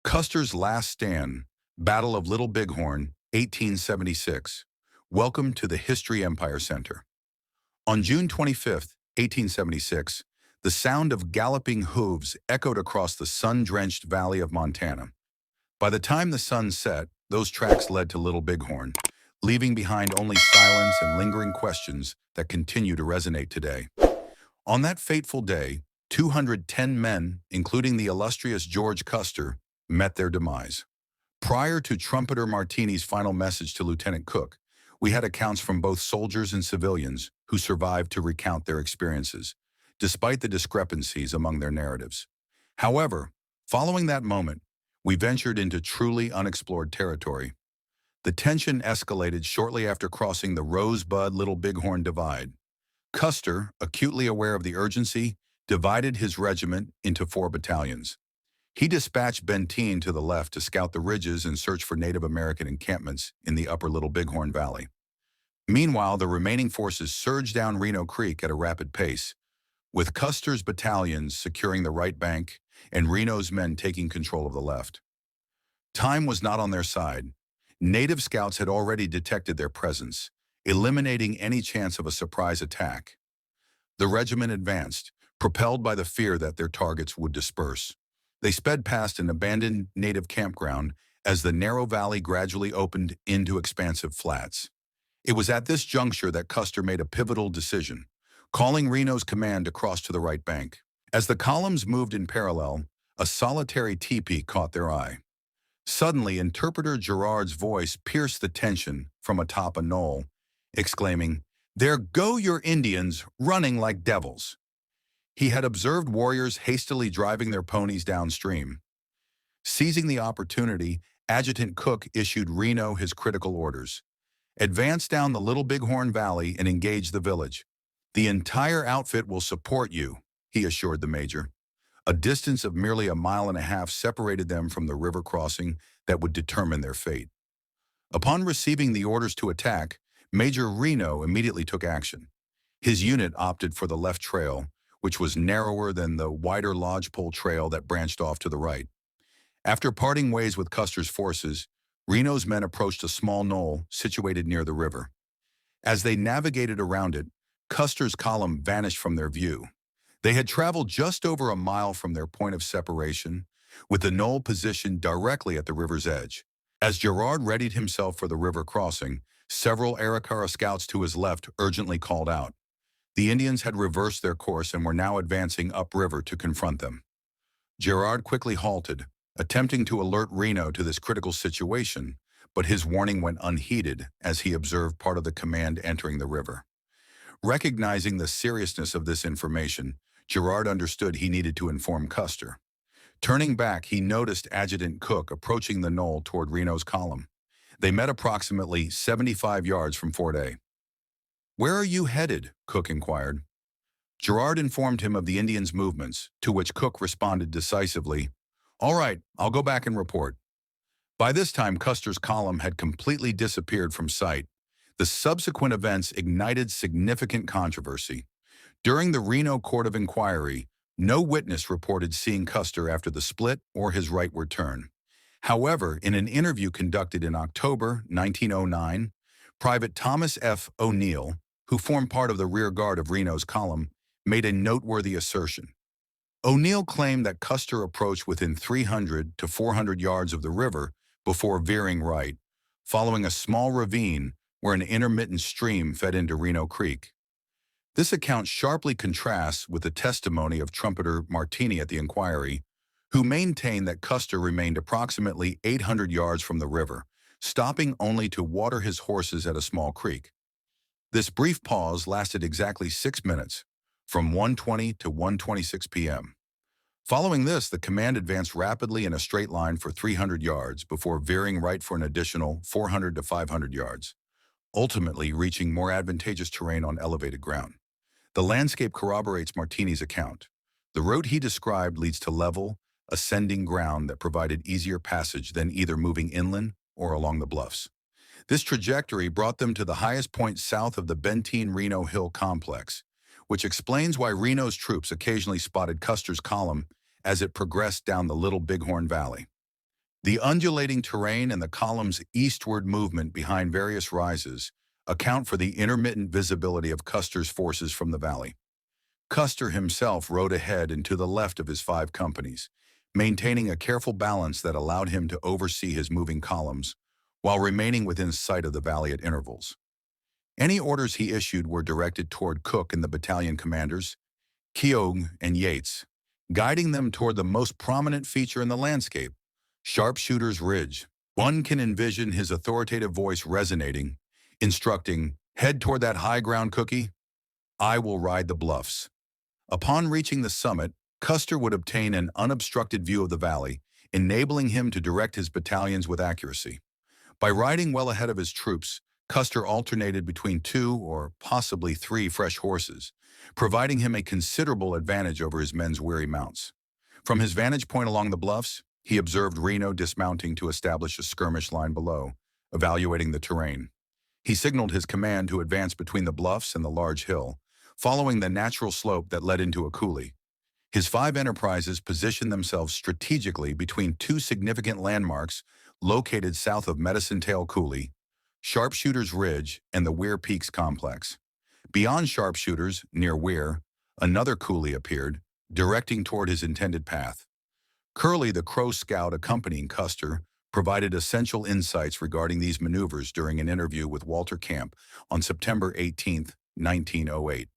Custer's Last Stand, Battle of Little Bighorn, 1876. Welcome to the History Empire Center. On June 25, 1876, the sound of galloping hooves echoed across the sun-drenched valley of Montana. By the time the sun set, those tracks led to Little Bighorn, leaving behind only silence and lingering questions that continue to resonate today. On that fateful day, 210 men, including the illustrious George Custer, met their demise. Prior to Trumpeter Martini's final message to Lieutenant Cook, we had accounts from both soldiers and civilians who survived to recount their experiences, despite the discrepancies among their narratives. However, following that moment, we ventured into truly unexplored territory. The tension escalated shortly after crossing the Rosebud-Little Bighorn divide. Custer, acutely aware of the urgency, divided his regiment into 4 battalions. He dispatched Benteen to the left to scout the ridges and search for Native American encampments in the upper Little Bighorn Valley. Meanwhile, the remaining forces surged down Reno Creek at a rapid pace, with Custer's battalions securing the right bank and Reno's men taking control of the left. Time was not on their side. Native scouts had already detected their presence, eliminating any chance of a surprise attack. The regiment advanced, propelled by the fear that their targets would disperse. They sped past an abandoned native campground as the narrow valley gradually opened into expansive flats. It was at this juncture that Custer made a pivotal decision, calling Reno's command to cross to the right bank. As the columns moved in parallel, a solitary teepee caught their eye. Suddenly, interpreter Gerard's voice pierced the tension from atop a knoll, exclaiming, "There go your Indians, running like devils." He had observed warriors hastily driving their ponies downstream. Seizing the opportunity, Adjutant Cook issued Reno his critical orders. "Advance down the Little Bighorn Valley and engage the village. The entire outfit will support you," he assured the major. A distance of merely 1.5 miles separated them from the river crossing that would determine their fate. Upon receiving the orders to attack, Major Reno immediately took action. His unit opted for the left trail, which was narrower than the wider lodgepole trail that branched off to the right. After parting ways with Custer's forces, Reno's men approached a small knoll situated near the river. As they navigated around it, Custer's column vanished from their view. They had traveled just over 1 mile from their point of separation, with the knoll positioned directly at the river's edge. As Gerard readied himself for the river crossing, several Arikara scouts to his left urgently called out. The Indians had reversed their course and were now advancing upriver to confront them. Gerard quickly halted, attempting to alert Reno to this critical situation, but his warning went unheeded as he observed part of the command entering the river. Recognizing the seriousness of this information, Gerard understood he needed to inform Custer. Turning back, he noticed Adjutant Cook approaching the knoll toward Reno's column. They met approximately 75 yards from Fort A. "Where are you headed?" Cook inquired. Gerard informed him of the Indians' movements, to which Cook responded decisively, "All right, I'll go back and report." By this time, Custer's column had completely disappeared from sight. The subsequent events ignited significant controversy. During the Reno Court of Inquiry, no witness reported seeing Custer after the split or his rightward turn. However, in an interview conducted in October 1909, Private Thomas F. O'Neill, who formed part of the rear guard of Reno's column, made a noteworthy assertion. O'Neill claimed that Custer approached within 300 to 400 yards of the river before veering right, following a small ravine where an intermittent stream fed into Reno Creek. This account sharply contrasts with the testimony of Trumpeter Martini at the inquiry, who maintained that Custer remained approximately 800 yards from the river, stopping only to water his horses at a small creek. This brief pause lasted exactly 6 minutes, from 1:20 to 1:26 p.m. Following this, the command advanced rapidly in a straight line for 300 yards before veering right for an additional 400 to 500 yards, ultimately reaching more advantageous terrain on elevated ground. The landscape corroborates Martini's account. The route he described leads to level, ascending ground that provided easier passage than either moving inland or along the bluffs. This trajectory brought them to the highest point south of the Benteen-Reno Hill complex, which explains why Reno's troops occasionally spotted Custer's column as it progressed down the Little Bighorn Valley. The undulating terrain and the column's eastward movement behind various rises account for the intermittent visibility of Custer's forces from the valley. Custer himself rode ahead and to the left of his 5 companies, maintaining a careful balance that allowed him to oversee his moving columns while remaining within sight of the valley at intervals. Any orders he issued were directed toward Cook and the battalion commanders, Keogh and Yates, guiding them toward the most prominent feature in the landscape, Sharpshooter's Ridge. One can envision his authoritative voice resonating, instructing, "Head toward that high ground, Cookie. I will ride the bluffs." Upon reaching the summit, Custer would obtain an unobstructed view of the valley, enabling him to direct his battalions with accuracy. By riding well ahead of his troops, Custer alternated between 2 or possibly 3 fresh horses, providing him a considerable advantage over his men's weary mounts. From his vantage point along the bluffs, he observed Reno dismounting to establish a skirmish line below, evaluating the terrain. He signaled his command to advance between the bluffs and the large hill, following the natural slope that led into a coulee. His 5 enterprises positioned themselves strategically between 2 significant landmarks located south of Medicine Tail Coulee, Sharpshooter's Ridge, and the Weir Peaks complex. Beyond Sharpshooters, near Weir, another coulee appeared, directing toward his intended path. Curley, the Crow scout accompanying Custer, provided essential insights regarding these maneuvers during an interview with Walter Camp on September 18, 1908.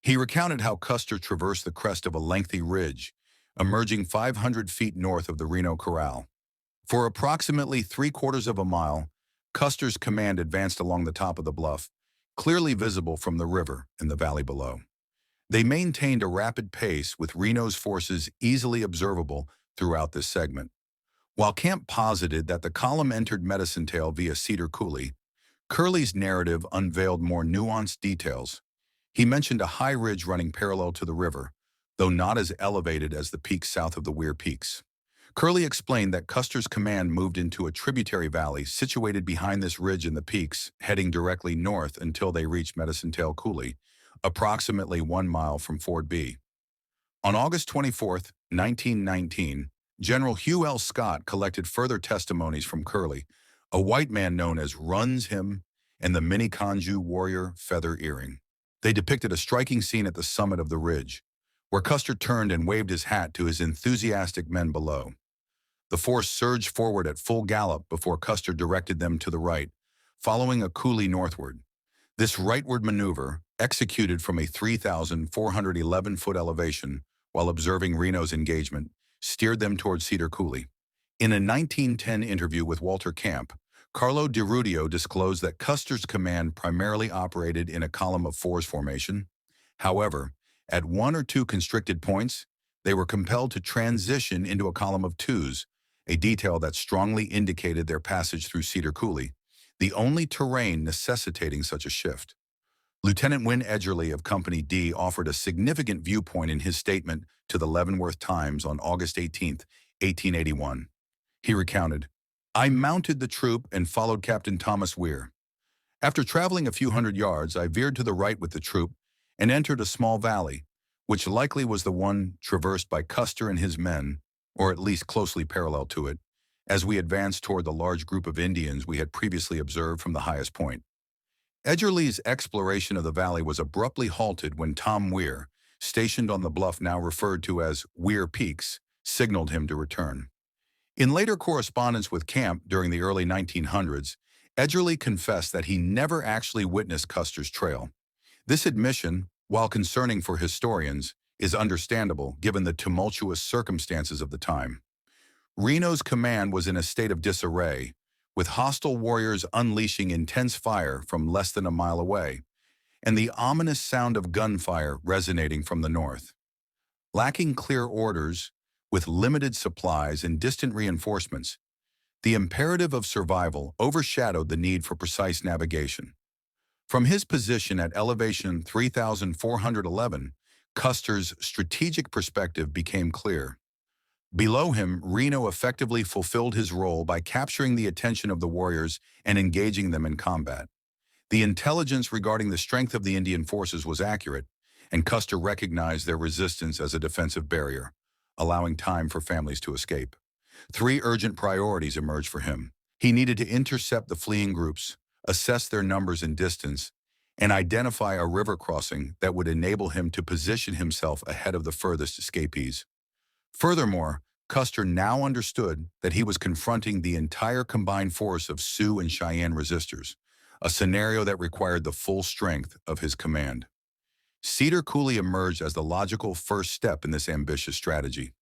He recounted how Custer traversed the crest of a lengthy ridge, emerging 500 feet north of the Reno Corral. For approximately 3/4 of a mile, Custer's command advanced along the top of the bluff, clearly visible from the river in the valley below. They maintained a rapid pace, with Reno's forces easily observable throughout this segment. While Camp posited that the column entered Medicine Tail via Cedar Coulee, Curley's narrative unveiled more nuanced details. He mentioned a high ridge running parallel to the river, though not as elevated as the peaks south of the Weir Peaks. Curley explained that Custer's command moved into a tributary valley situated behind this ridge in the peaks, heading directly north until they reached Medicine Tail Coulee, approximately 1 mile from Fort B. On August 24, 1919, General Hugh L. Scott collected further testimonies from Curley, a white man known as Runs Him and the Minneconjou warrior Feather Earring. They depicted a striking scene at the summit of the ridge, where Custer turned and waved his hat to his enthusiastic men below. The force surged forward at full gallop before Custer directed them to the right, following a coulee northward. This rightward maneuver, executed from a 3,411-foot elevation while observing Reno's engagement, steered them toward Cedar Coulee. In a 1910 interview with Walter Camp, Carlo Di Rudio disclosed that Custer's command primarily operated in a column of 4s formation. However, at 1 or 2 constricted points, they were compelled to transition into a column of 2s, a detail that strongly indicated their passage through Cedar Coulee, the only terrain necessitating such a shift. Lieutenant Wynne Edgerly of Company D offered a significant viewpoint in his statement to the Leavenworth Times on August 18, 1881. He recounted, "I mounted the troop and followed Captain Thomas Weir. After traveling a few hundred yards, I veered to the right with the troop and entered a small valley, which likely was the one traversed by Custer and his men, or at least closely parallel to it, as we advanced toward the large group of Indians we had previously observed from the highest point." Edgerly's exploration of the valley was abruptly halted when Tom Weir, stationed on the bluff now referred to as Weir Peaks, signaled him to return. In later correspondence with Camp during the early 1900s, Edgerly confessed that he never actually witnessed Custer's trail. This admission, while concerning for historians, is understandable given the tumultuous circumstances of the time. Reno's command was in a state of disarray, with hostile warriors unleashing intense fire from less than a mile away, and the ominous sound of gunfire resonating from the north. Lacking clear orders, with limited supplies and distant reinforcements, the imperative of survival overshadowed the need for precise navigation. From his position at elevation 3,411, Custer's strategic perspective became clear. Below him, Reno effectively fulfilled his role by capturing the attention of the warriors and engaging them in combat. The intelligence regarding the strength of the Indian forces was accurate, and Custer recognized their resistance as a defensive barrier, allowing time for families to escape. Three urgent priorities emerged for him. He needed to intercept the fleeing groups, assess their numbers and distance, and identify a river crossing that would enable him to position himself ahead of the furthest escapees. Furthermore, Custer now understood that he was confronting the entire combined force of Sioux and Cheyenne resistors, a scenario that required the full strength of his command. Cedar Coulee emerged as the logical first step in this ambitious strategy.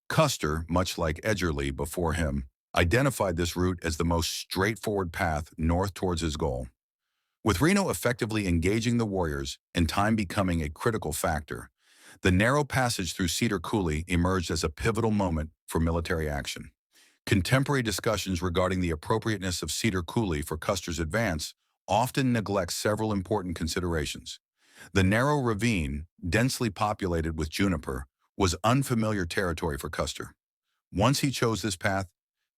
Custer, much like Edgerly before him, identified this route as the most straightforward path north towards his goal. With Reno effectively engaging the warriors and time becoming a critical factor, the narrow passage through Cedar Coulee emerged as a pivotal moment for military action. Contemporary discussions regarding the appropriateness of Cedar Coulee for Custer's advance often neglect several important considerations. The narrow ravine, densely populated with juniper, was unfamiliar territory for Custer. Once he chose this path,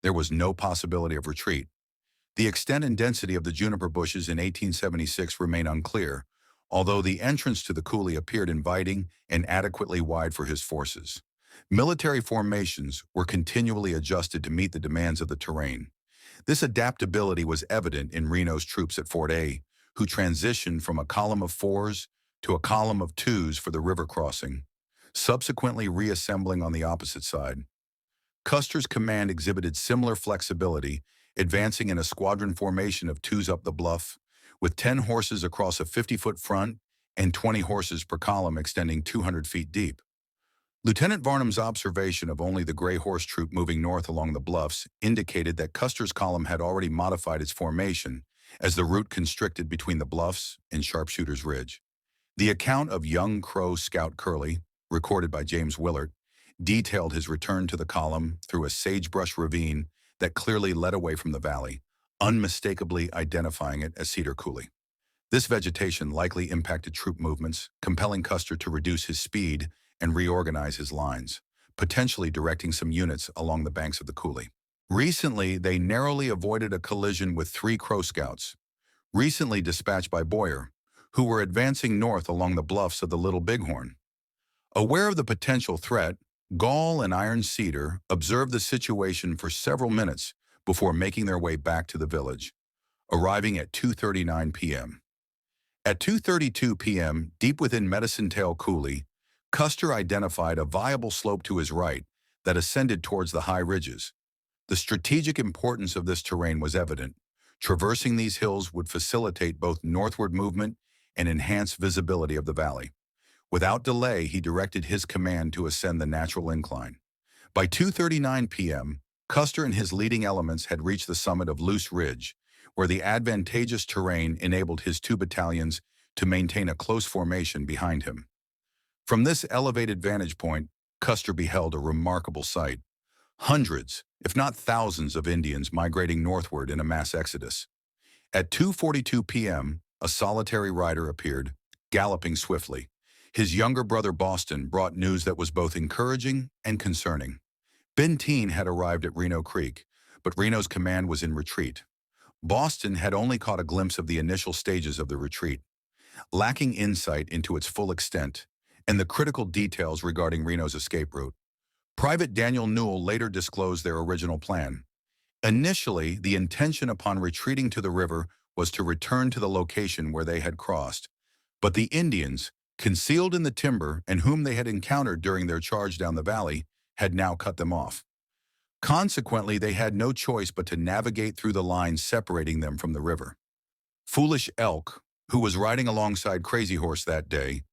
there was no possibility of retreat. The extent and density of the juniper bushes in 1876 remain unclear, although the entrance to the coulee appeared inviting and adequately wide for his forces. Military formations were continually adjusted to meet the demands of the terrain. This adaptability was evident in Reno's troops at Fort A, who transitioned from a column of fours to a column of twos for the river crossing, subsequently reassembling on the opposite side. Custer's command exhibited similar flexibility, advancing in a squadron formation of twos up the bluff, with 10 horses across a 50-foot front and 20 horses per column extending 200 feet deep. Lieutenant Varnum's observation of only the Gray Horse Troop moving north along the bluffs indicated that Custer's column had already modified its formation as the route constricted between the bluffs and Sharpshooter's Ridge. The account of young Crow Scout Curley, recorded by James Willard, detailed his return to the column through a sagebrush ravine that clearly led away from the valley, unmistakably identifying it as Cedar Coulee. This vegetation likely impacted troop movements, compelling Custer to reduce his speed and reorganize his lines, potentially directing some units along the banks of the Coulee. Recently, they narrowly avoided a collision with 3 Crow Scouts, recently dispatched by Boyer, who were advancing north along the bluffs of the Little Bighorn. Aware of the potential threat, Gall and Iron Cedar observed the situation for several minutes before making their way back to the village, arriving at 2:39 p.m. At 2:32 p.m., deep within Medicine Tail Coulee, Custer identified a viable slope to his right that ascended towards the high ridges. The strategic importance of this terrain was evident. Traversing these hills would facilitate both northward movement and enhance visibility of the valley. Without delay, he directed his command to ascend the natural incline. By 2:39 p.m., Custer and his leading elements had reached the summit of Loose Ridge, where the advantageous terrain enabled his 2 battalions to maintain a close formation behind him. From this elevated vantage point, Custer beheld a remarkable sight. Hundreds, if not thousands, of Indians migrating northward in a mass exodus. At 2:42 p.m., a solitary rider appeared, galloping swiftly. His younger brother Boston brought news that was both encouraging and concerning. Benteen had arrived at Reno Creek, but Reno's command was in retreat. Boston had only caught a glimpse of the initial stages of the retreat, lacking insight into its full extent and the critical details regarding Reno's escape route. Private Daniel Newell later disclosed their original plan. Initially, the intention upon retreating to the river was to return to the location where they had crossed, but the Indians, concealed in the timber and whom they had encountered during their charge down the valley, had now cut them off. Consequently, they had no choice but to navigate through the lines separating them from the river. Foolish Elk, who was riding alongside Crazy Horse that day,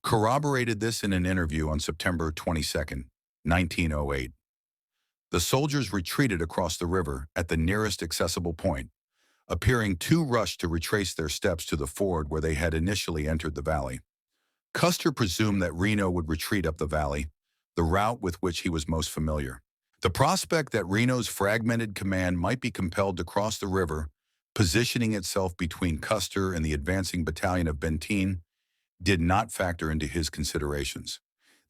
corroborated this in an interview on September 22, 1908. The soldiers retreated across the river at the nearest accessible point, appearing too rushed to retrace their steps to the ford where they had initially entered the valley. Custer presumed that Reno would retreat up the valley, the route with which he was most familiar. The prospect that Reno's fragmented command might be compelled to cross the river, positioning itself between Custer and the advancing battalion of Benteen, did not factor into his considerations.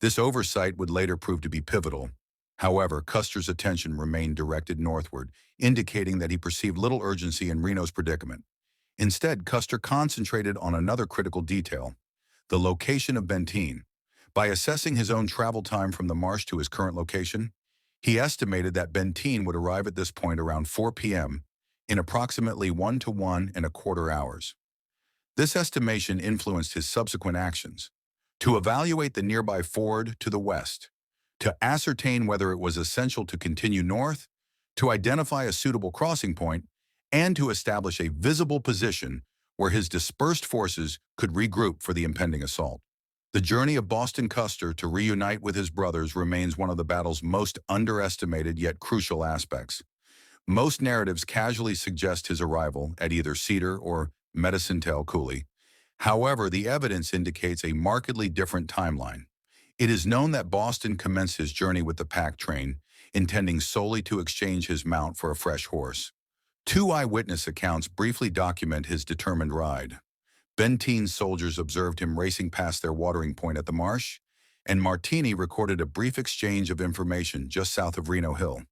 This oversight would later prove to be pivotal. However, Custer's attention remained directed northward, indicating that he perceived little urgency in Reno's predicament. Instead, Custer concentrated on another critical detail: the location of Benteen. By assessing his own travel time from the marsh to his current location, He estimated that Benteen would arrive at this point around 4 p.m. in approximately 1 to 1.25 hours. This estimation influenced his subsequent actions: to evaluate the nearby ford to the west, to ascertain whether it was essential to continue north, to identify a suitable crossing point, and to establish a visible position where his dispersed forces could regroup for the impending assault. The journey of Boston Custer to reunite with his brothers remains one of the battle's most underestimated yet crucial aspects. Most narratives casually suggest his arrival at either Cedar or Cedar Coulee. However, the evidence indicates a markedly different timeline. It is known that Boston commenced his journey with the pack train, intending solely to exchange his mount for a fresh horse. Two eyewitness accounts briefly document his determined ride. Benteen's soldiers observed him racing past their watering point at the marsh, and Martini recorded a brief exchange of information just south of Reno Hill.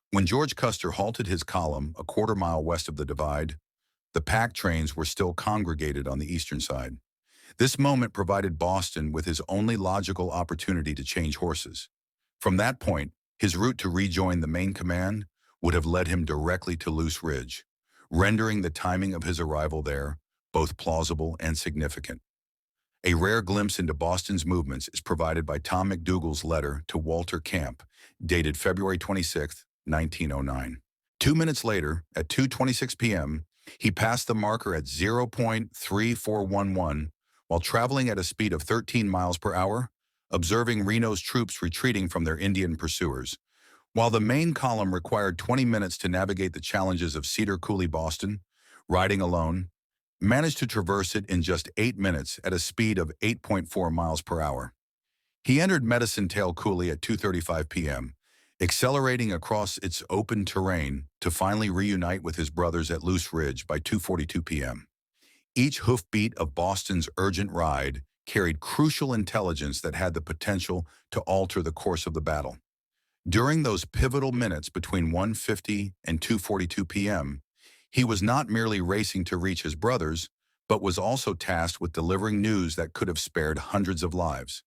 When George Custer halted his column a quarter-mile west of the divide, the pack trains were still congregated on the eastern side. This moment provided Boston with his only logical opportunity to change horses. From that point, his route to rejoin the main command would have led him directly to Loose Ridge, rendering the timing of his arrival there both plausible and significant. A rare glimpse into Boston's movements is provided by Tom McDougall's letter to Walter Camp, dated February 26, 1909. 2 minutes later, at 2:26 p.m., he passed the marker at 0.3411 while traveling at a speed of 13 miles per hour, observing Reno's troops retreating from their Indian pursuers. While the main column required 20 minutes to navigate the challenges of Cedar Coulee, Boston, riding alone, managed to traverse it in just 8 minutes at a speed of 8.4 miles per hour. He entered Medicine Tail Coulee at 2:35 p.m., accelerating across its open terrain to finally reunite with his brothers at Loose Ridge by 2:42 p.m. Each hoofbeat of Boston's urgent ride carried crucial intelligence that had the potential to alter the course of the battle. During those pivotal minutes between 1:50 and 2:42 p.m., he was not merely racing to reach his brothers, but was also tasked with delivering news that could have spared hundreds of lives.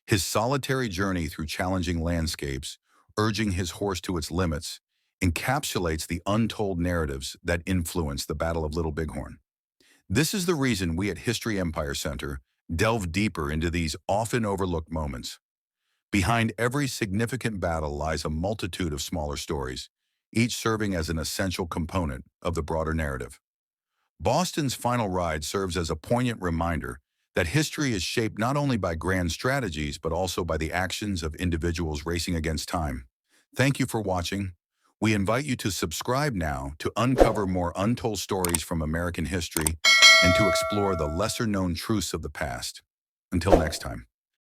His solitary journey through challenging landscapes, urging his horse to its limits, encapsulates the untold narratives that influenced the Battle of Little Bighorn. This is the reason we at History Empire Center delve deeper into these often overlooked moments. Behind every significant battle lies a multitude of smaller stories, each serving as an essential component of the broader narrative. Boston's final ride serves as a poignant reminder that history is shaped not only by grand strategies but also by the actions of individuals racing against time. Thank you for watching. We invite you to subscribe now to uncover more untold stories from American history and to explore the lesser-known truths of the past. Until next time.